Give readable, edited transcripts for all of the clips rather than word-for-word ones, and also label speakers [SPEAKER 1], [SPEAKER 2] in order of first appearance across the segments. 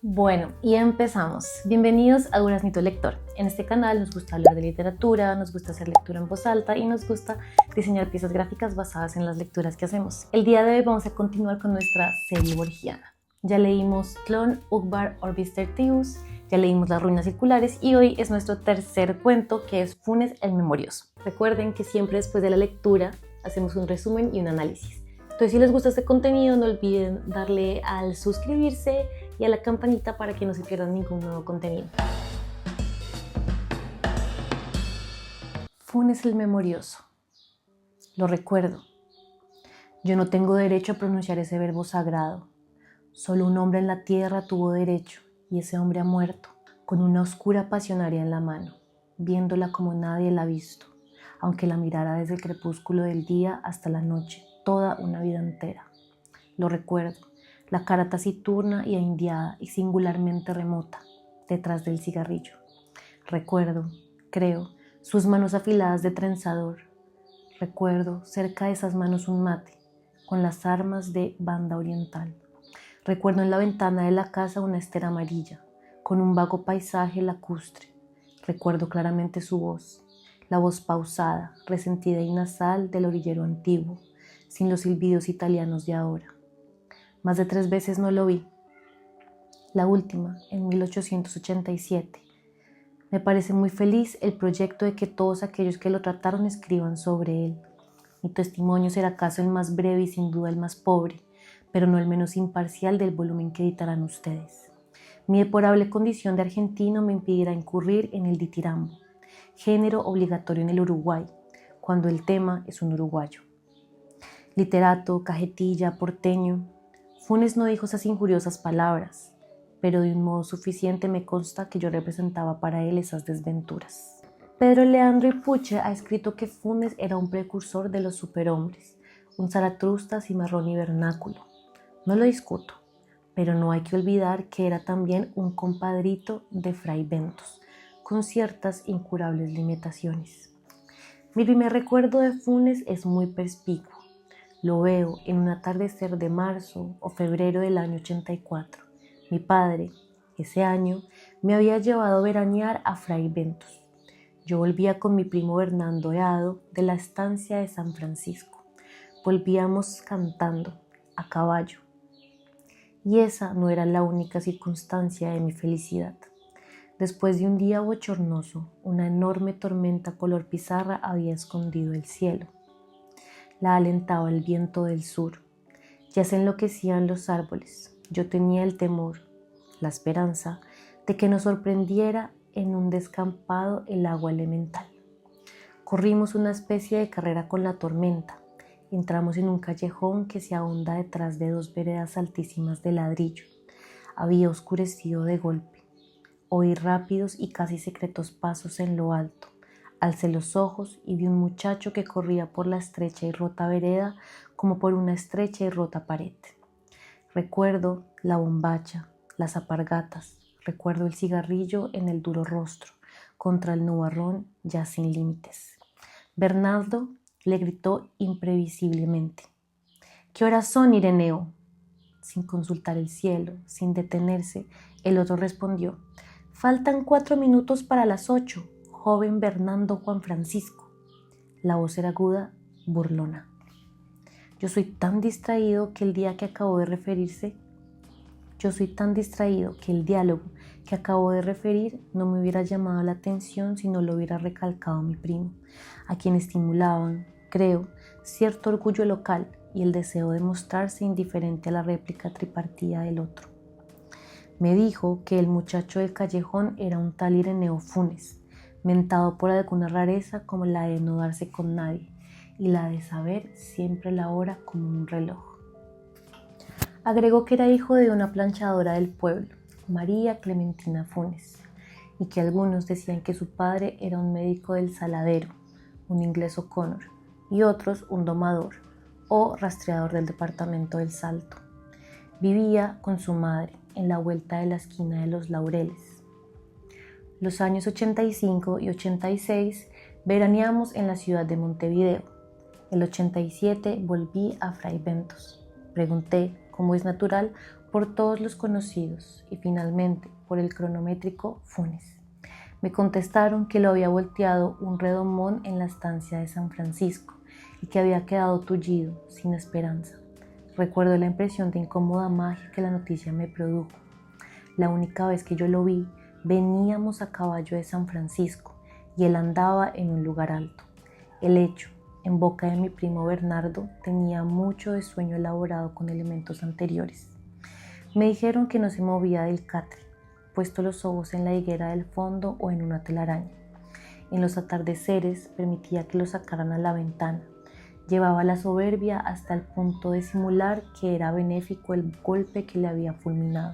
[SPEAKER 1] Bueno, y empezamos. Bienvenidos a Duraznito Lector. En este canal nos gusta hablar de literatura, nos gusta hacer lectura en voz alta y nos gusta diseñar piezas gráficas basadas en las lecturas que hacemos. El día de hoy vamos a continuar con nuestra serie borgiana. Ya leímos Clon, Uqbar, Orbis Tertius, ya leímos Las ruinas circulares y hoy es nuestro tercer cuento, que es Funes el Memorioso. Recuerden que siempre después de la lectura hacemos un resumen y un análisis. Entonces, si les gusta este contenido, no olviden darle al suscribirse y a la campanita para que no se pierdan ningún nuevo contenido. Funes el Memorioso. Lo recuerdo. Yo no tengo derecho a pronunciar ese verbo sagrado. Solo un hombre en la tierra tuvo derecho, y ese hombre ha muerto, con una oscura pasionaria en la mano, viéndola como nadie la ha visto, aunque la mirara desde el crepúsculo del día hasta la noche, toda una vida entera. Lo recuerdo, la cara taciturna y ahindiada y singularmente remota, detrás del cigarrillo. Recuerdo, creo, sus manos afiladas de trenzador. Recuerdo, cerca de esas manos un mate, con las armas de banda oriental. Recuerdo en la ventana de la casa una estera amarilla, con un vago paisaje lacustre. Recuerdo claramente su voz, la voz pausada, resentida y nasal del orillero antiguo, sin los silbidos italianos de ahora. Más de 3 veces no lo vi. La última, en 1887. Me parece muy feliz el proyecto de que todos aquellos que lo trataron escriban sobre él. Mi testimonio será acaso el más breve y sin duda el más pobre, pero no el menos imparcial del volumen que editarán ustedes. Mi deplorable condición de argentino me impedirá incurrir en el ditirambo, género obligatorio en el Uruguay, cuando el tema es un uruguayo. Literato, cajetilla, porteño. Funes no dijo esas injuriosas palabras, pero de un modo suficiente me consta que yo representaba para él esas desventuras. Pedro Leandro Ipuche ha escrito que Funes era un precursor de los superhombres, un Zaratustra cimarrón y vernáculo. No lo discuto, pero no hay que olvidar que era también un compadrito de Fray Bentos, con ciertas incurables limitaciones. Mi primer recuerdo de Funes es muy perspicuo. Lo veo en un atardecer de marzo o febrero del año 84. Mi padre, ese año, me había llevado a veranear a Fray Bentos. Yo volvía con mi primo Bernardo Eado de la estancia de San Francisco. Volvíamos cantando, a caballo. Y esa no era la única circunstancia de mi felicidad. Después de un día bochornoso, una enorme tormenta color pizarra había escondido el cielo. La alentaba el viento del sur. Ya se enloquecían los árboles. Yo tenía el temor, la esperanza, de que nos sorprendiera en un descampado el agua elemental. Corrimos una especie de carrera con la tormenta. Entramos en un callejón que se ahonda detrás de 2 veredas altísimas de ladrillo. Había oscurecido de golpe. Oí rápidos y casi secretos pasos en lo alto. Alcé los ojos y vi un muchacho que corría por la estrecha y rota vereda como por una estrecha y rota pared. Recuerdo la bombacha, las alpargatas, recuerdo el cigarrillo en el duro rostro, contra el nubarrón ya sin límites. Bernardo le gritó imprevisiblemente: «¿Qué horas son, Ireneo?». Sin consultar el cielo, sin detenerse, el otro respondió: «Faltan 4 minutos para las 8, joven Bernardo Juan Francisco». La voz era aguda, burlona. Yo soy tan distraído que el diálogo que acabo de referir no me hubiera llamado la atención si no lo hubiera recalcado mi primo, a quien estimulaban, creo, cierto orgullo local y el deseo de mostrarse indiferente a la réplica tripartida del otro. Me dijo que el muchacho del callejón era un tal Ireneo Funes, mentado por alguna rareza como la de no darse con nadie y la de saber siempre la hora como un reloj. Agregó que era hijo de una planchadora del pueblo, María Clementina Funes, y que algunos decían que su padre era un médico del Saladero, un inglés O'Connor, y otros un domador o rastreador del departamento del Salto. Vivía con su madre en la vuelta de la esquina de los Laureles. Los años 85 y 86 veraneamos en la ciudad de Montevideo. El 87 volví a Fray Bentos. Pregunté, como es natural, por todos los conocidos y finalmente por el cronométrico Funes. Me contestaron que lo había volteado un redomón en la estancia de San Francisco y que había quedado tullido, sin esperanza. Recuerdo la impresión de incómoda magia que la noticia me produjo. La única vez que yo lo vi, veníamos a caballo de San Francisco y él andaba en un lugar alto. El hecho, en boca de mi primo Bernardo, tenía mucho de sueño elaborado con elementos anteriores. Me dijeron que no se movía del catre, puesto los ojos en la higuera del fondo o en una telaraña. En los atardeceres permitía que lo sacaran a la ventana. Llevaba la soberbia hasta el punto de simular que era benéfico el golpe que le había fulminado.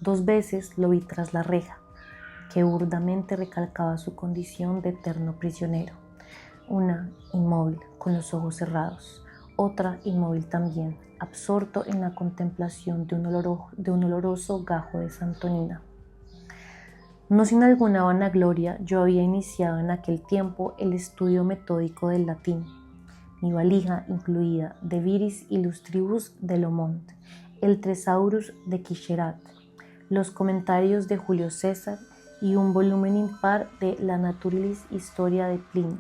[SPEAKER 1] 2 veces lo vi tras la reja, que burdamente recalcaba su condición de eterno prisionero. Una inmóvil, con los ojos cerrados, otra inmóvil también, absorto en la contemplación de un oloroso gajo de santonina. No sin alguna vanagloria, yo había iniciado en aquel tiempo el estudio metódico del latín. Mi valija incluía De Viris Illustribus de Lomont, el Thesaurus de Quicherat, los comentarios de Julio César y un volumen impar de La Naturalis Historia de Plinio,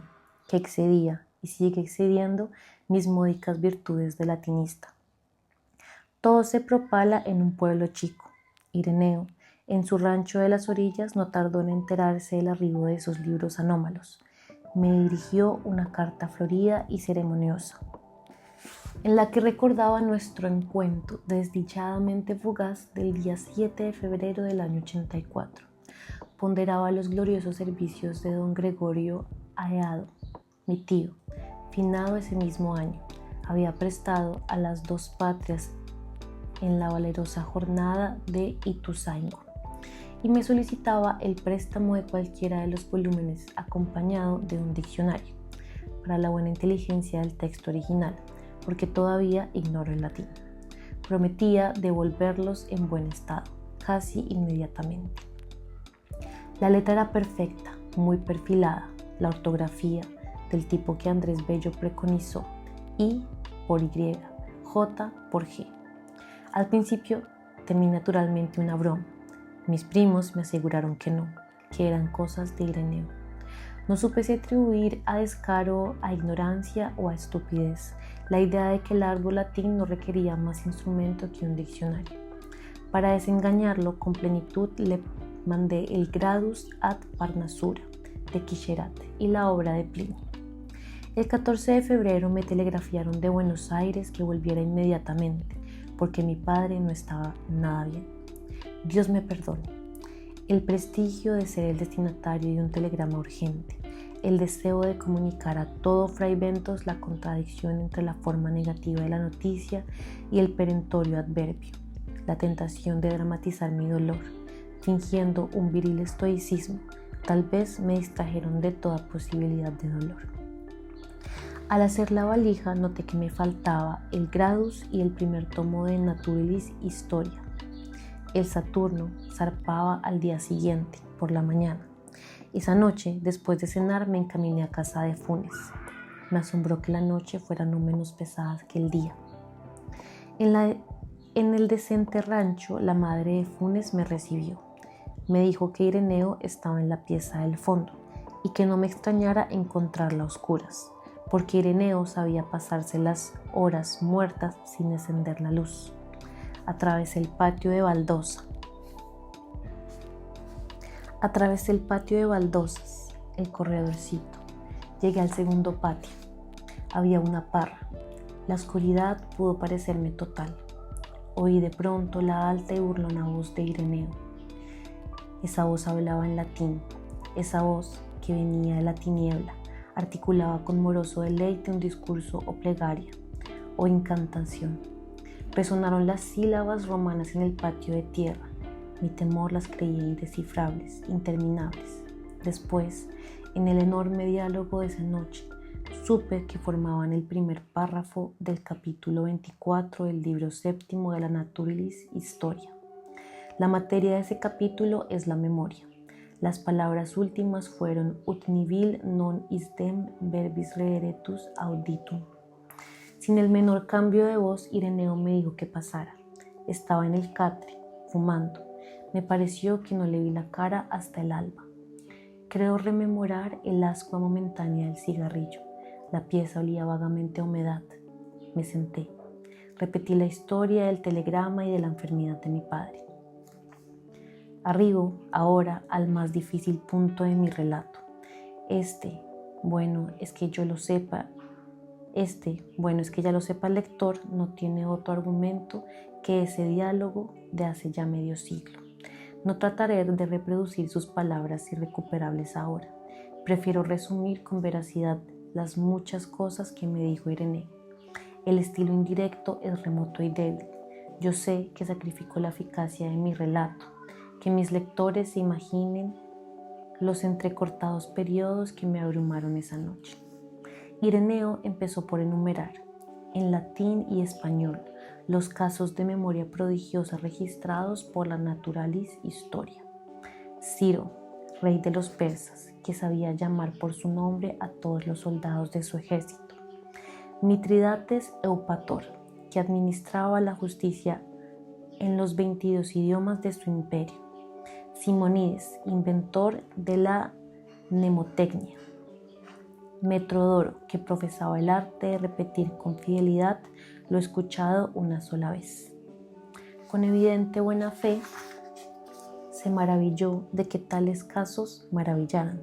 [SPEAKER 1] que excedía y sigue excediendo mis módicas virtudes de latinista. Todo se propala en un pueblo chico. Ireneo, en su rancho de las orillas, no tardó en enterarse del arribo de esos libros anómalos. Me dirigió una carta florida y ceremoniosa, en la que recordaba nuestro encuentro desdichadamente fugaz del día 7 de febrero del año 84. Ponderaba los gloriosos servicios de don Gregorio Aeado, mi tío, finado ese mismo año. Había prestado a las 2 patrias en la valerosa jornada de Ituzaingó y me solicitaba el préstamo de cualquiera de los volúmenes acompañado de un diccionario para la buena inteligencia del texto original, porque todavía ignoro el latín. Prometía devolverlos en buen estado, casi inmediatamente. La letra era perfecta, muy perfilada, la ortografía del tipo que Andrés Bello preconizó, I por Y, J por G. Al principio temí naturalmente una broma. Mis primos me aseguraron que no, que eran cosas de Ireneo. No supe si atribuir a descaro, a ignorancia o a estupidez la idea de que el árbol latín no requería más instrumento que un diccionario. Para desengañarlo con plenitud le mandé el Gradus ad Parnasura de Quicherat y la obra de Plinio. El 14 de febrero me telegrafiaron de Buenos Aires que volviera inmediatamente, porque mi padre no estaba nada bien. Dios me perdone. El prestigio de ser el destinatario de un telegrama urgente, el deseo de comunicar a todo Fray Bentos la contradicción entre la forma negativa de la noticia y el perentorio adverbio, la tentación de dramatizar mi dolor, fingiendo un viril estoicismo, tal vez me distrajeron de toda posibilidad de dolor. Al hacer la valija noté que me faltaba el Gradus y el primer tomo de Naturalis Historia. El Saturno zarpaba al día siguiente, por la mañana. Esa noche, después de cenar, me encaminé a casa de Funes. Me asombró que la noche fuera no menos pesada que el día. En el decente rancho, la madre de Funes me recibió. Me dijo que Ireneo estaba en la pieza del fondo y que no me extrañara encontrarla a oscuras, porque Ireneo sabía pasarse las horas muertas sin encender la luz. Atravesé el patio de baldosas, el corredorcito. Llegué al segundo patio. Había una parra. La oscuridad pudo parecerme total. Oí de pronto la alta y burlona voz de Ireneo. Esa voz hablaba en latín. Esa voz, que venía de la tiniebla, articulaba con moroso deleite un discurso o plegaria o incantación. Resonaron las sílabas romanas en el patio de tierra. Mi temor las creía indescifrables, interminables. Después, en el enorme diálogo de esa noche, supe que formaban el primer párrafo del capítulo 24 del libro 7 de la Naturalis Historia. La materia de ese capítulo es la memoria. Las palabras últimas fueron ut nihil non isdem verbis reheretus auditum. Sin el menor cambio de voz, Ireneo me dijo que pasara. Estaba en el catre, fumando. Me pareció que no le vi la cara hasta el alba. Creo rememorar el ascua momentánea del cigarrillo. La pieza olía vagamente a humedad. Me senté. Repetí la historia del telegrama y de la enfermedad de mi padre. Arribo ahora al más difícil punto de mi relato. Bueno, es que ya lo sepa el lector, no tiene otro argumento que ese diálogo de hace ya medio siglo. No trataré de reproducir sus palabras irrecuperables ahora. Prefiero resumir con veracidad las muchas cosas que me dijo Ireneo. El estilo indirecto es remoto y débil. Yo sé que sacrifico la eficacia de mi relato, que mis lectores se imaginen los entrecortados periodos que me abrumaron esa noche. Ireneo empezó por enumerar, en latín y español, los casos de memoria prodigiosa registrados por la Naturalis Historia. Ciro, rey de los persas, que sabía llamar por su nombre a todos los soldados de su ejército. Mitridates Eupator, que administraba la justicia en los 22 idiomas de su imperio. Simonides, inventor de la mnemotecnia. Metrodoro, que profesaba el arte de repetir con fidelidad lo escuchado una sola vez. Con evidente buena fe, se maravilló de que tales casos maravillaran.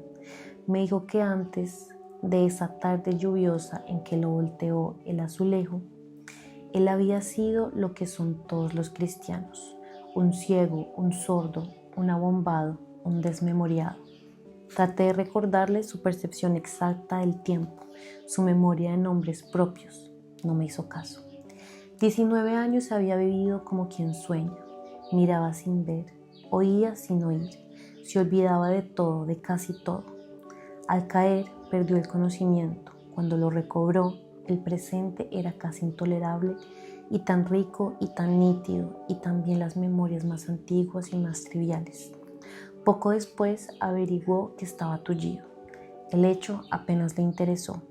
[SPEAKER 1] Me dijo que antes de esa tarde lluviosa en que lo volteó el azulejo, él había sido lo que son todos los cristianos: un ciego, un sordo, un abombado, un desmemoriado. Traté de recordarle su percepción exacta del tiempo, su memoria de nombres propios. No me hizo caso. 19 años había vivido como quien sueña. Miraba sin ver, oía sin oír, se olvidaba de todo, de casi todo. Al caer, perdió el conocimiento. Cuando lo recobró, el presente era casi intolerable y tan rico y tan nítido, y también las memorias más antiguas y más triviales. Poco después averiguó que estaba tullido. El hecho apenas le interesó.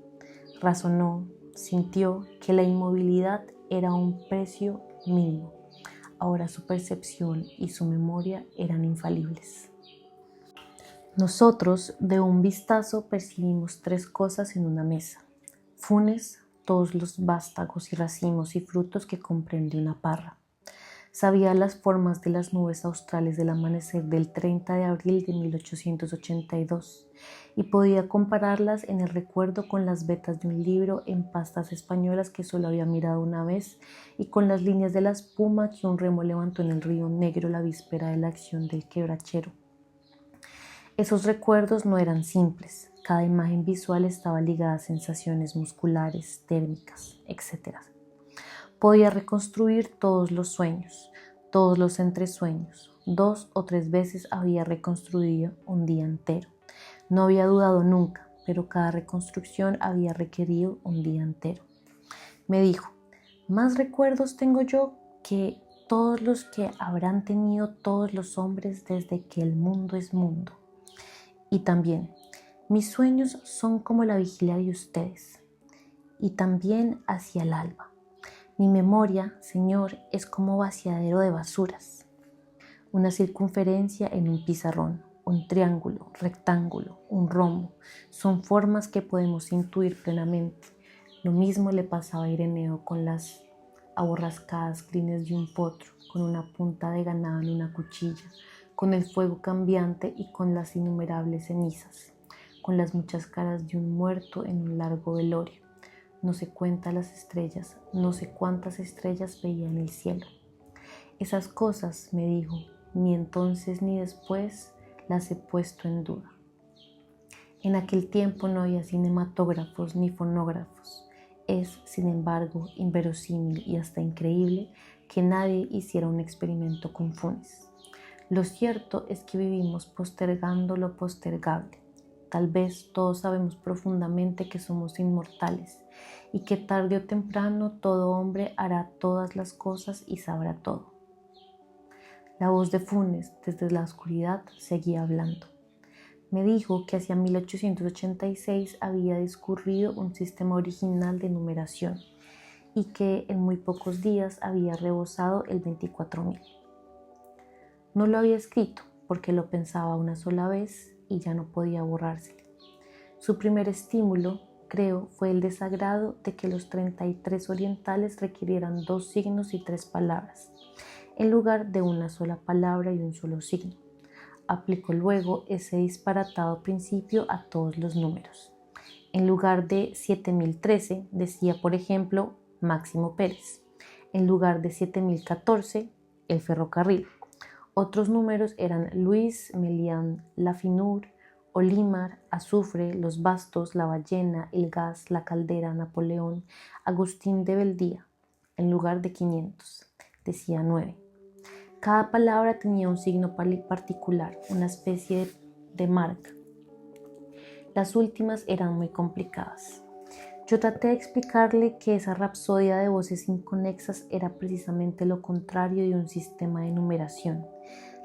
[SPEAKER 1] Razonó, sintió que la inmovilidad era un precio mínimo. Ahora su percepción y su memoria eran infalibles. Nosotros, de un vistazo, percibimos 3 cosas en una mesa: Funes, todos los vástagos y racimos y frutos que comprende una parra. Sabía las formas de las nubes australes del amanecer del 30 de abril de 1882 y podía compararlas en el recuerdo con las vetas de un libro en pastas españolas que solo había mirado una vez y con las líneas de la espuma que un remo levantó en el río Negro la víspera de la acción del quebrachero. Esos recuerdos no eran simples. Cada imagen visual estaba ligada a sensaciones musculares, térmicas, etc. Podía reconstruir todos los sueños, todos los entresueños. 2 o 3 veces había reconstruido un día entero. No había dudado nunca, pero cada reconstrucción había requerido un día entero. Me dijo: más recuerdos tengo yo que todos los que habrán tenido todos los hombres desde que el mundo es mundo. Y también, mis sueños son como la vigilia de ustedes, y también hacia el alba. Mi memoria, Señor, es como vaciadero de basuras. Una circunferencia en un pizarrón, un triángulo, rectángulo, un rombo, son formas que podemos intuir plenamente. Lo mismo le pasaba a Ireneo con las aborrascadas crines de un potro, con una punta de ganado en una cuchilla, con el fuego cambiante y con las innumerables cenizas, con las muchas caras de un muerto en un largo velorio. No se cuenta las estrellas, no sé cuántas estrellas veía en el cielo. Esas cosas, me dijo, ni entonces ni después las he puesto en duda. En aquel tiempo no había cinematógrafos ni fonógrafos. Es, sin embargo, inverosímil y hasta increíble que nadie hiciera un experimento con Funes. Lo cierto es que vivimos postergando lo postergable. Tal vez todos sabemos profundamente que somos inmortales y que tarde o temprano todo hombre hará todas las cosas y sabrá todo. La voz de Funes desde la oscuridad seguía hablando. Me dijo que hacia 1886 había discurrido un sistema original de numeración y que en muy pocos días había rebosado el 24.000. No lo había escrito porque lo pensaba una sola vez y ya no podía borrárselo. Su primer estímulo, creo, fue el desagrado de que los 33 orientales requirieran 2 signos y 3 palabras, en lugar de una sola palabra y un solo signo. Aplicó luego ese disparatado principio a todos los números. En lugar de 7013 decía, por ejemplo, Máximo Pérez. En lugar de 7014, el ferrocarril. Otros números eran Luis, Melián, Lafinur, Olimar, Azufre, Los Bastos, La Ballena, El Gas, La Caldera, Napoleón, Agustín de Beldía. En lugar de 500, decía 9. Cada palabra tenía un signo particular, una especie de marca. Las últimas eran muy complicadas. Yo traté de explicarle que esa rapsodia de voces inconexas era precisamente lo contrario de un sistema de numeración.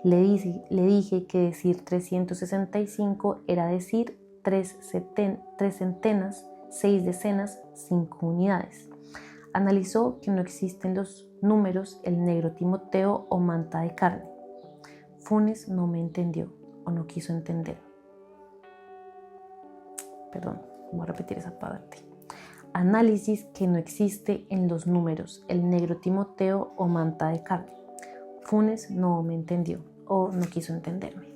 [SPEAKER 1] Le dije que decir 365 era decir 3 centenas, 6 decenas, 5 unidades. Analizó que no existen los números el negro Timoteo o manta de carne. Funes no me entendió o no quiso entender. Perdón, voy a repetir esa parte. Análisis que no existe en los números el negro Timoteo o manta de carne. Funes no me entendió o no quiso entenderme.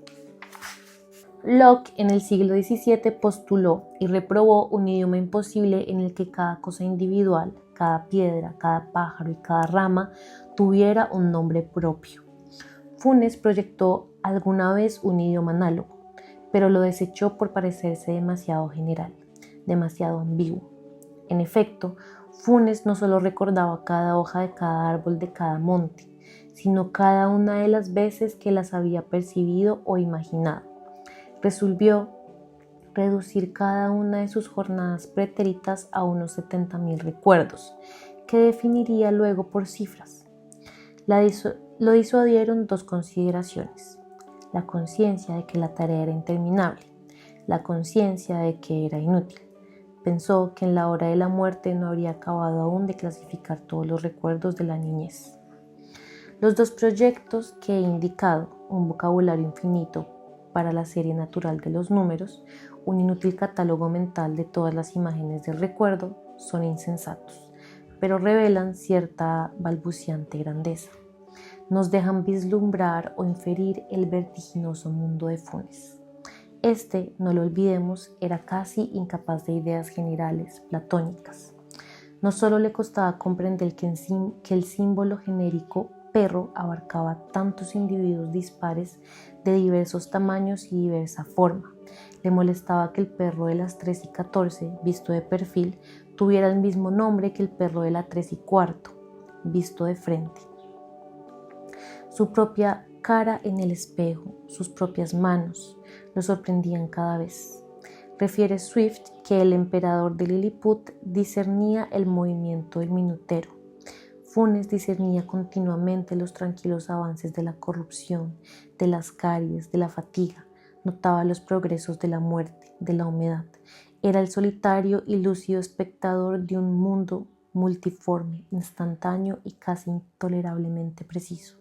[SPEAKER 1] Locke en el siglo XVII postuló y reprobó un idioma imposible en el que cada cosa individual, cada piedra, cada pájaro y cada rama tuviera un nombre propio. Funes proyectó alguna vez un idioma análogo, pero lo desechó por parecerse demasiado general, demasiado ambiguo. En efecto, Funes no solo recordaba cada hoja de cada árbol de cada monte, sino cada una de las veces que las había percibido o imaginado. Resolvió reducir cada una de sus jornadas pretéritas a unos 70.000 recuerdos, que definiría luego por cifras. Lo disuadieron 2 consideraciones: la conciencia de que la tarea era interminable, la conciencia de que era inútil. Pensó que en la hora de la muerte no habría acabado aún de clasificar todos los recuerdos de la niñez. Los 2 proyectos que he indicado, un vocabulario infinito para la serie natural de los números, un inútil catálogo mental de todas las imágenes del recuerdo, son insensatos, pero revelan cierta balbuciante grandeza. Nos dejan vislumbrar o inferir el vertiginoso mundo de Funes. Este, no lo olvidemos, era casi incapaz de ideas generales, platónicas. No solo le costaba comprender que el símbolo genérico perro abarcaba tantos individuos dispares de diversos tamaños y diversa forma. Le molestaba que el perro de las 3 y 14, visto de perfil, tuviera el mismo nombre que el perro de la 3 y cuarto, visto de frente. Su propia cara en el espejo, sus propias manos, lo sorprendían cada vez. Refiere Swift que el emperador de Lilliput discernía el movimiento del minutero. Funes discernía continuamente los tranquilos avances de la corrupción, de las caries, de la fatiga. Notaba los progresos de la muerte, de la humedad. Era el solitario y lúcido espectador de un mundo multiforme, instantáneo y casi intolerablemente preciso.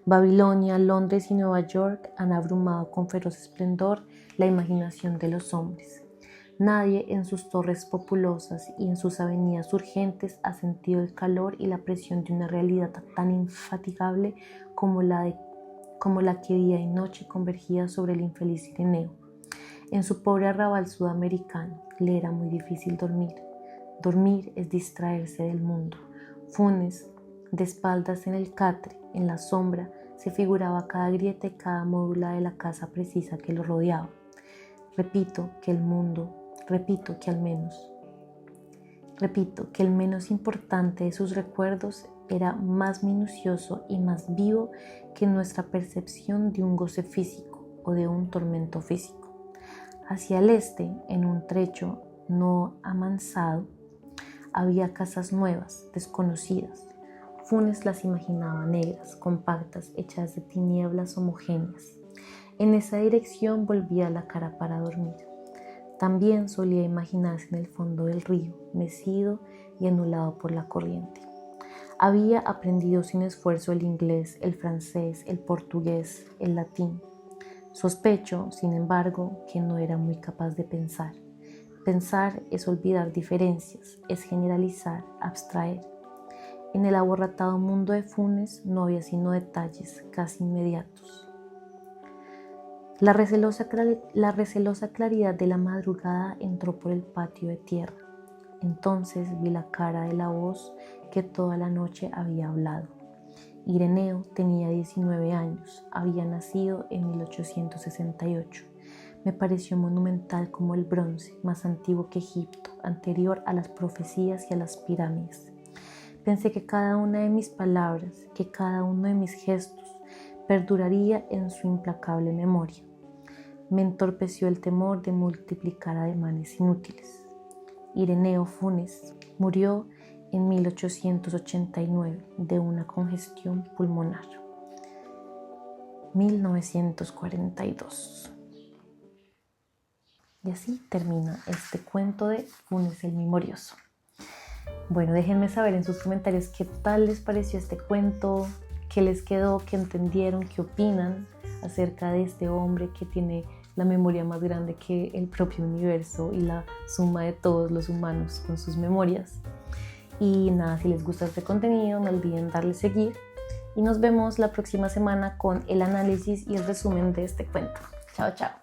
[SPEAKER 1] Babilonia, Londres y Nueva York han abrumado con feroz esplendor la imaginación de los hombres. Nadie en sus torres populosas y en sus avenidas urgentes ha sentido el calor y la presión de una realidad tan infatigable como la que día y noche convergía sobre el infeliz Cireneo. En su pobre arrabal sudamericano le era muy difícil dormir. Dormir es distraerse del mundo. Funes, de espaldas en el catre, en la sombra, se figuraba cada grieta y cada módula de la casa precisa que lo rodeaba. Repito que el menos importante de sus recuerdos era más minucioso y más vivo que nuestra percepción de un goce físico o de un tormento físico. Hacia el este, en un trecho no amansado, había casas nuevas, desconocidas. Funes las imaginaba negras, compactas, hechas de tinieblas homogéneas. En esa dirección volvía la cara para dormir. También solía imaginarse en el fondo del río, mecido y anulado por la corriente. Había aprendido sin esfuerzo el inglés, el francés, el portugués, el latín. Sospecho, sin embargo, que no era muy capaz de pensar. Pensar es olvidar diferencias, es generalizar, abstraer. En el aborratado mundo de Funes no había sino detalles casi inmediatos. La recelosa claridad de la madrugada entró por el patio de tierra. Entonces vi la cara de la voz que toda la noche había hablado. Ireneo tenía 19 años, había nacido en 1868. Me pareció monumental como el bronce, más antiguo que Egipto, anterior a las profecías y a las pirámides. Pensé que cada una de mis palabras, que cada uno de mis gestos, perduraría en su implacable memoria. Me entorpeció el temor de multiplicar ademanes inútiles. Ireneo Funes murió en 1889 de una congestión pulmonar. 1942. Y así termina este cuento de Funes el Memorioso. Bueno, déjenme saber en sus comentarios qué tal les pareció este cuento, qué les quedó, qué entendieron, qué opinan acerca de este hombre que tiene la memoria más grande que el propio universo y la suma de todos los humanos con sus memorias. Y nada, si les gusta este contenido, no olviden darle seguir y nos vemos la próxima semana con el análisis y el resumen de este cuento. Chao, chao.